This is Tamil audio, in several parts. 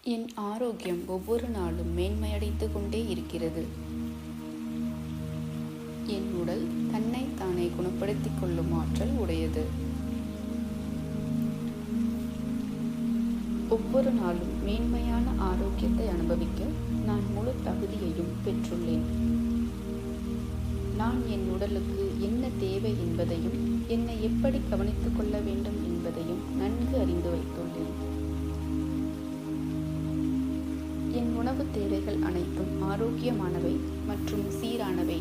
என் ஆரோக்கியம் ஒவ்வொரு நாளும் மேன்மையடைந்து கொண்டே இருக்கிறது. என் உடல் தன்னை தானே குணப்படுத்திக் கொள்ளும் ஆற்றல் உடையது. ஒவ்வொரு நாளும் மேன்மையான ஆரோக்கியத்தை அனுபவிக்க நான் முழு தகுதியையும் பெற்றுள்ளேன். நான் என் உடலுக்கு என்ன தேவை என்பதையும் என்னை எப்படி கவனித்துக் கொள்ள வேண்டும் என்பதையும் நன்கு அறிந்து வைத்துள்ளேன். என் உணவு தேவைகள் அனைத்தும் ஆரோக்கியமானவை மற்றும் சீரானவை.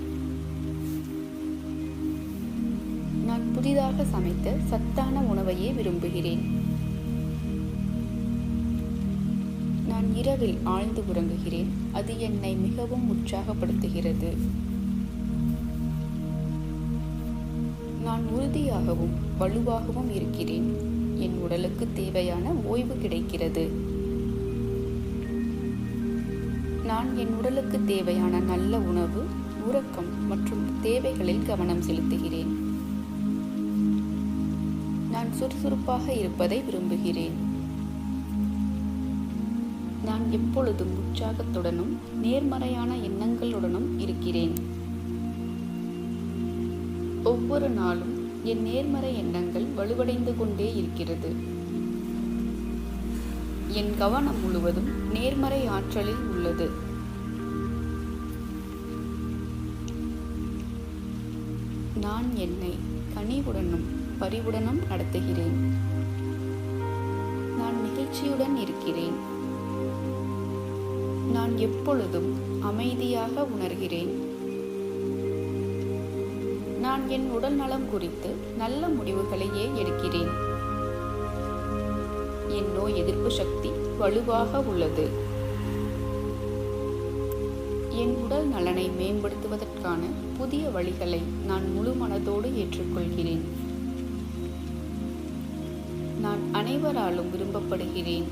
நான் புதிதாக சமைத்த சத்தான உணவையே விரும்புகிறேன். நான் இரவில் ஆழ்ந்து உறங்குகிறேன். அது என்னை மிகவும் உற்சாகப்படுத்துகிறது. நான் உறுதியாகவும் வலுவாகவும் இருக்கிறேன். என் உடலுக்கு தேவையான ஓய்வு கிடைக்கிறது. நான் என் உடலுக்கு தேவையான நல்ல உணவு, உறக்கம் மற்றும் தேவைகளில் கவனம் செலுத்துகிறேன். நான் சுறுசுறுப்பாக இருப்பதை விரும்புகிறேன். நான் எப்பொழுதும் உற்சாகத்துடனும் நேர்மறையான எண்ணங்களுடனும் இருக்கிறேன். ஒவ்வொரு நாளும் என் நேர்மறை எண்ணங்கள் வலுவடைந்து கொண்டே இருக்கிறது. என் கவனம் முழுவதும் நேர்மறை ஆற்றலில் உள்ளது. நான் என்னை கனிவுடனும் பரிவுடனும் நடத்துகிறேன். நான் நிகழ்ச்சியுடன் இருக்கிறேன். நான் எப்பொழுதும் அமைதியாக உணர்கிறேன். நான் என் உடல் நலம் குறித்து நல்ல முடிவுகளையே எடுக்கிறேன். என் நோய் எதிர்ப்பு சக்தி வலுவாக உள்ளது. என் உடல் நலனை மேம்படுத்துவதற்கான புதிய வழிகளை நான் முழு மனதோடு ஏற்றுக்கொள்கிறேன். நான் அனைவராலும் விரும்பப்படுகிறேன்.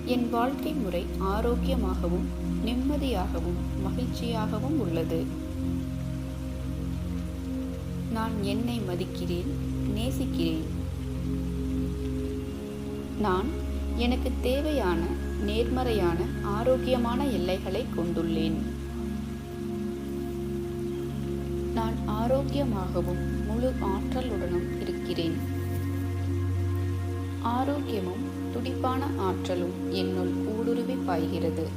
என் வாழ்க்கை முறை ஆரோக்கியமாகவும் நிம்மதியாகவும் மகிழ்ச்சியாகவும் உள்ளது. நான் என்னை மதிக்கிறேன், நேசிக்கிறேன். நான் எனக்கு தேவையான நேர்மறையான ஆரோக்கியமான எல்லைகளை கொண்டுள்ளேன். நான் ஆரோக்கியமாகவும் முழு ஆற்றலுடனும் இருக்கிறேன். ஆரோக்கியமும் துடிப்பான ஆற்றலும் என்னுள் ஊடுருவி பாய்கிறது.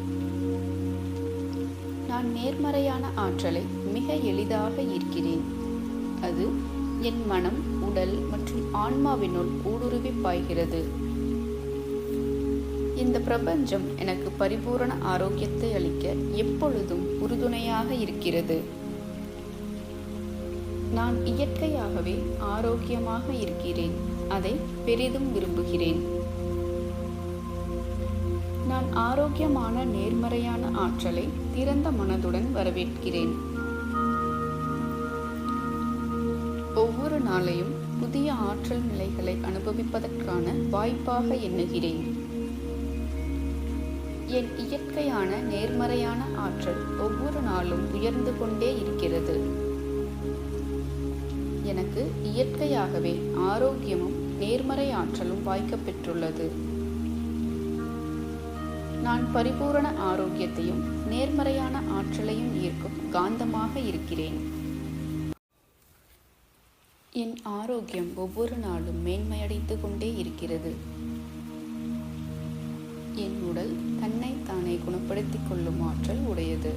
நான் நேர்மறையான ஆற்றலை மிக எளிதாக ஈர்க்கிறேன். அது என் மனம், உடல் மற்றும் ஆன்மாவினுள் ஊடுருவி பாய்கிறது. இந்த பிரபஞ்சம் எனக்கு பரிபூரண ஆரோக்கியத்தை அளிக்க எப்பொழுதும் உறுதுணையாக இருக்கிறது. நான் இயற்கையாகவே ஆரோக்கியமாக இருக்கிறேன். அதை பெரிதும் விரும்புகிறேன். நான் ஆரோக்கியமான நேர்மறையான ஆற்றலை திறந்த மனதுடன் வரவேற்கிறேன். ஒவ்வொரு நாளையும் புதிய ஆற்றல் நிலைகளை அனுபவிப்பதற்கான வாய்ப்பாக எண்ணுகிறேன். என் இயற்கையான நேர்மறையான ஆற்றல் ஒவ்வொரு நாளும் உயர்ந்து கொண்டே இருக்கிறது. எனக்கு இயற்கையாகவே ஆரோக்கியமும் நேர்மறை ஆற்றலும் வாய்க்கப்பெற்றுள்ளது. நான் பரிபூரண ஆரோக்கியத்தையும் நேர்மறையான ஆற்றலையும் ஈர்க்கும் காந்தமாக இருக்கிறேன். என் ஆரோக்கியம் ஒவ்வொரு நாளும் மேன்மையடைந்து கொண்டே இருக்கிறது. என் உடல் தன்னை தானே குணப்படுத்திக் கொள்ளும் ஆற்றல் உடையது.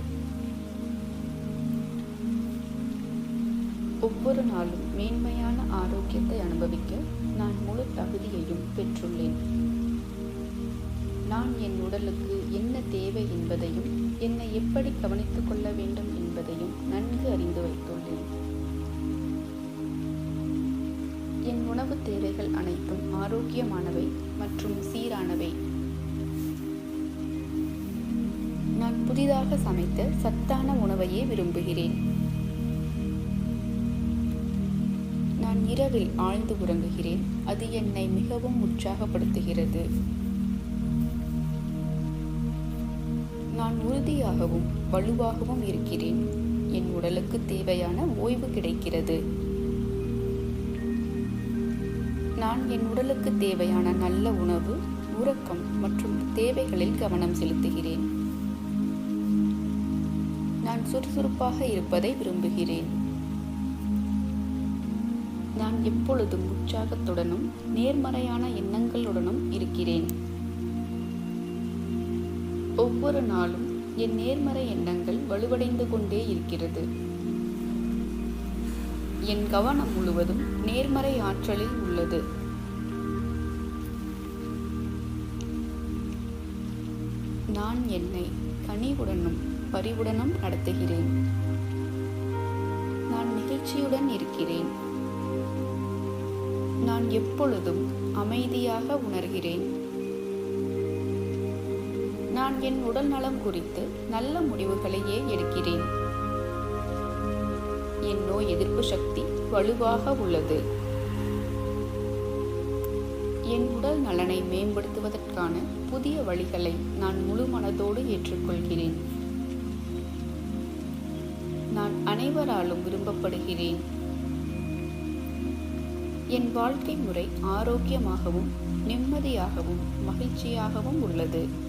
ஒவ்வொரு நாளும் மேன்மையான ஆரோக்கியத்தை அனுபவிக்க நான் முழு தகுதியையும் பெற்றுள்ளேன். நான் என் உடலுக்கு என்ன தேவை என்பதையும் என்னை எப்படி கவனித்துக் கொள்ள வேண்டும் என்பதையும் நன்கு அறிந்து வைத்துள்ளேன். என் உணவு தேவைகள் அனைத்தும் ஆரோக்கியமானவை மற்றும் சீரானவை. நான் புதிதாக சமைத்த சத்தான உணவையே விரும்புகிறேன். நான் இரவில் ஆழ்ந்து உறங்குகிறேன். அது என்னை மிகவும் உற்சாகப்படுத்துகிறது. நான் உறுதியாகவும் வலுவாகவும் இருக்கிறேன். என் உடலுக்கு தேவையான ஓய்வு கிடைக்கிறது. நான் என் உடலுக்கு தேவையான நல்ல உணவு, உறக்கம் மற்றும் தேவைகளில் கவனம் செலுத்துகிறேன். நான் சுறுசுறுப்பாக இருப்பதை விரும்புகிறேன். நான் எப்பொழுதும் உற்சாகத்துடனும் நேர்மறையான எண்ணங்களுடனும் இருக்கிறேன். ஒவ்வொரு நாளும் என் நேர்மறை எண்ணங்கள் வலுவடைந்து கொண்டே இருக்கிறது. என் கவனம் முழுவதும் நேர்மறை ஆற்றலில் உள்ளது. நான் என்னை கனிவுடனும் பரிவுடனும் நடத்துகிறேன். நான் மகிழ்ச்சியுடன் இருக்கிறேன். நான் எப்பொழுதும் அமைதியாக உணர்கிறேன். நான் என் உடல் நலம் குறித்து நல்ல முடிவுகளையே எடுக்கிறேன். என் நோய் எதிர்ப்பு சக்தி வலுவாக உள்ளது. என் உடல் நலனை மேம்படுத்துவதற்கான புதிய வழிகளை நான் முழு மனதோடு ஏற்றுக்கொள்கிறேன். நான் அனைவராலும் விரும்பப்படுகிறேன். என் வாழ்க்கை முறை ஆரோக்கியமாகவும் நிம்மதியாகவும் மகிழ்ச்சியாகவும் உள்ளது.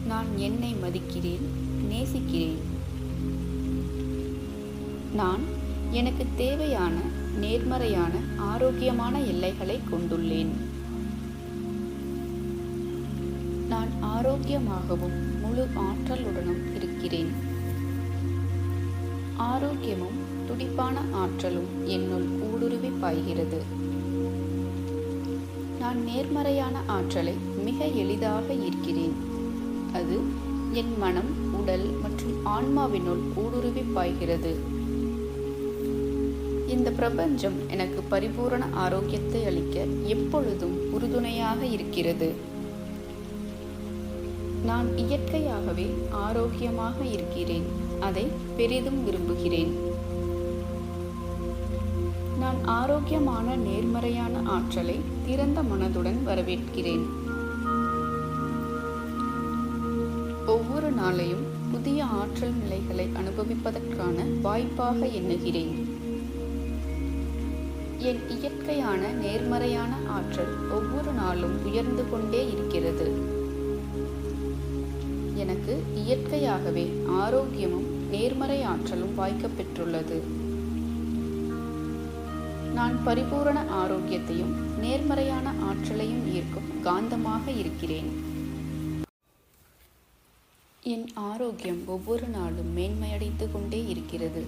நான் என்னை மதிக்கிறேன், நேசிக்கிறேன். நான் எனக்கு தேவையான நேர்மறையான ஆரோக்கியமான எல்லைகளை கொண்டுள்ளேன். நான் ஆரோக்கியமாகவும் முழு ஆற்றலுடனும் இருக்கிறேன். ஆரோக்கியமும் துடிப்பான ஆற்றலும் என்னுள் ஊடுருவி பாய்கிறது. நான் நேர்மறையான ஆற்றலை மிக எளிதாக ஈர்க்கிறேன். அது என் மனம், உடல் மற்றும் ஆன்மாவினுள் ஊடுருவி பாய்கிறது. இந்த பிரபஞ்சம் எனக்கு பரிபூரண ஆரோக்கியத்தை அளிக்க எப்பொழுதும் உறுதுணையாக இருக்கிறது. நான் இயற்கையாகவே ஆரோக்கியமாக இருக்கிறேன். அதை பெரிதும் விரும்புகிறேன். நான் ஆரோக்கியமான நேர்மறையான ஆற்றலை திறந்த மனதுடன் வரவேற்கிறேன். ஒவ்வொரு நாளையும் புதிய ஆற்றல் நிலைகளை அனுபவிப்பதற்கான வாய்ப்பாக எண்ணுகிறேன். என் இயற்கையான நேர்மறையான ஆற்றல் ஒவ்வொரு நாளும் உயர்ந்து கொண்டே இருக்கிறது. எனக்கு இயற்கையாகவே ஆரோக்கியமும் நேர்மறை ஆற்றலும் வாய்க்கப்பெற்றுள்ளது. நான் பரிபூரண ஆரோக்கியத்தையும் நேர்மறையான ஆற்றலையும் ஈர்க்கும் காந்தமாக இருக்கிறேன். என் ஆரோக்கியம் ஒவ்வொரு நாளும் மேன்மையடைந்து கொண்டே இருக்கிறது.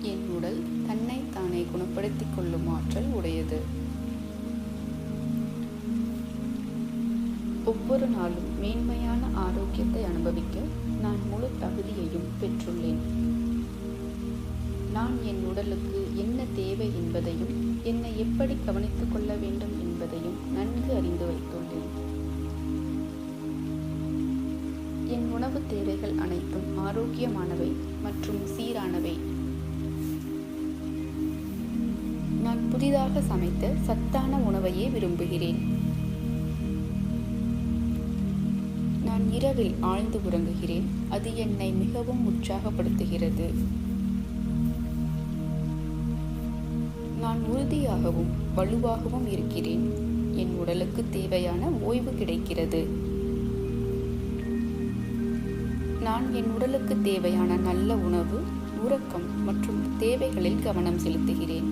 என் உடல் தன்னை தானே குணப்படுத்திக் கொள்ளும் ஆற்றல் உடையது. ஒவ்வொரு நாளும் மேன்மையான ஆரோக்கியத்தை அனுபவிக்க நான் முழு தகுதியையும் பெற்றுள்ளேன். நான் என் உடலுக்கு என்ன தேவை என்பதையும் என்னை எப்படி கவனித்துக் கொள்ள வேண்டும் என்பதையும் நன்கு அறிந்து வைத்துள்ளேன். என் உணவு தேவைகள் அனைத்தும் ஆரோக்கியமானவை மற்றும் சீரானவை. நான் புதிதாக சமைத்த சத்தான உணவையே விரும்புகிறேன். நான் இரவில் ஆழ்ந்து உறங்குகிறேன். அது என்னை மிகவும் உற்சாகப்படுத்துகிறது. நான் உறுதியாகவும் வலுவாகவும் இருக்கிறேன். என் உடலுக்கு தேவையான ஓய்வு கிடைக்கிறது. நான் என் உடலுக்கு தேவையான நல்ல உணவு, உறக்கம் மற்றும் தேவைகளில் கவனம் செலுத்துகிறேன்.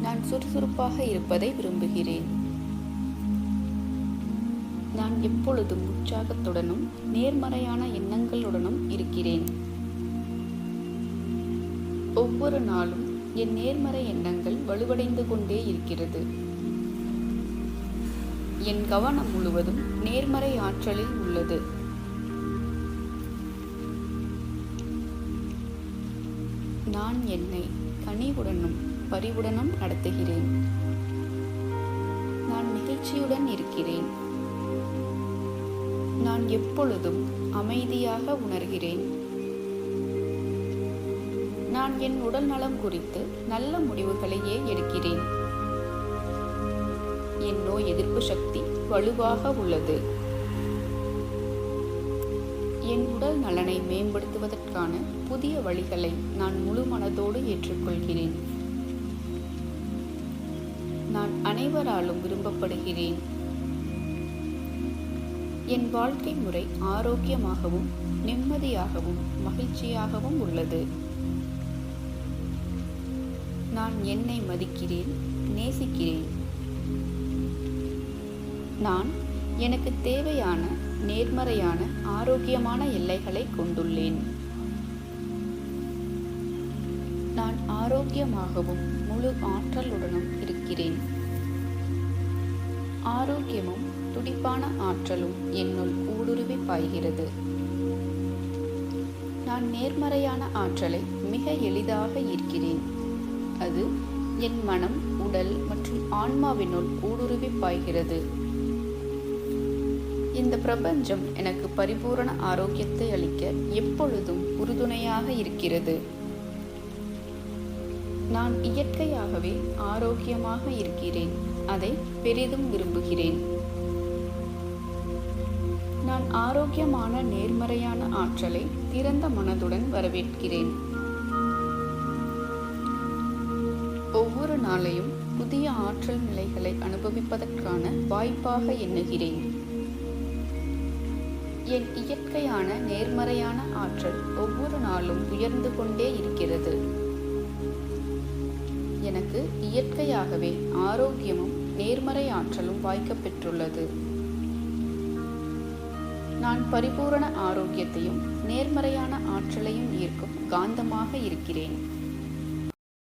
நான் சுறுசுறுப்பாக இருப்பதை விரும்புகிறேன். நான் எப்பொழுதும் உற்சாகத்துடனும் நேர்மறையான எண்ணங்களுடனும் இருக்கிறேன். ஒவ்வொரு நாளும் என் நேர்மறை எண்ணங்கள் வலுவடைந்து கொண்டே இருக்கிறது. என் கவனம் முழுவதும் நேர்மறை ஆற்றலில் உள்ளது. நான் என்னை கனிவுடனும் பரிவுடனும் நடத்துகிறேன். நான் மகிழ்ச்சியுடன் இருக்கிறேன். நான் எப்பொழுதும் அமைதியாக உணர்கிறேன். நான் என் உடல் நலம் குறித்து நல்ல முடிவுகளையே எடுக்கிறேன். என் நோய் எதிர்ப்பு சக்தி வலுவாக உள்ளது. என் உடல் நலனை மேம்படுத்துவதற்கான புதிய வழிகளை நான் முழு மனதோடு ஏற்றுக்கொள்கிறேன். அனைவராலும் விரும்பப்படுகிறேன். என் வாழ்க்கை முறை ஆரோக்கியமாகவும் நிம்மதியாகவும் மகிழ்ச்சியாகவும் உள்ளது. நான் என்னை மதிக்கிறேன், நேசிக்கிறேன். நான் எனக்கு தேவையான நேர்மறையான ஆரோக்கியமான எல்லைகளை கொண்டுள்ளேன். நான் ஆரோக்கியமாகவும் முழு ஆற்றலுடனும் இருக்கிறேன். ஆரோக்கியமும் துடிப்பான ஆற்றலும் என்னுள் ஊடுருவி பாய்கிறது. நான் நேர்மறையான ஆற்றலை மிக எளிதாக ஈர்க்கிறேன். அது என் மனம், உடல் மற்றும் ஆன்மாவினுள் ஊடுருவி பாய்கிறது. இந்த பிரபஞ்சம் எனக்கு பரிபூரண ஆரோக்கியத்தை அளிக்க எப்பொழுதும் உறுதுணையாக இருக்கிறது. நான் இயற்கையாகவே ஆரோக்கியமாக இருக்கிறேன். அதை பெரிதும் விரும்புகிறேன். நான் ஆரோக்கியமான நேர்மறையான ஆற்றலை திறந்த மனதுடன் வரவேற்கிறேன். ஒவ்வொரு நாளையும் புதிய ஆற்றல் நிலைகளை அனுபவிப்பதற்கான வாய்ப்பாக எண்ணுகிறேன். என் இயற்கையான நேர்மறையான ஆற்றல் ஒவ்வொரு நாளும் உயர்ந்து கொண்டே இருக்கிறது. எனக்கு இயற்கையாகவே ஆரோக்கியமும் நேர்மறை ஆற்றலும் வாய்க்கப்பெற்றுள்ளது. நான் பரிபூரண ஆரோக்கியத்தையும் நேர்மறையான ஆற்றலையும் ஈர்க்கும் காந்தமாக இருக்கிறேன்.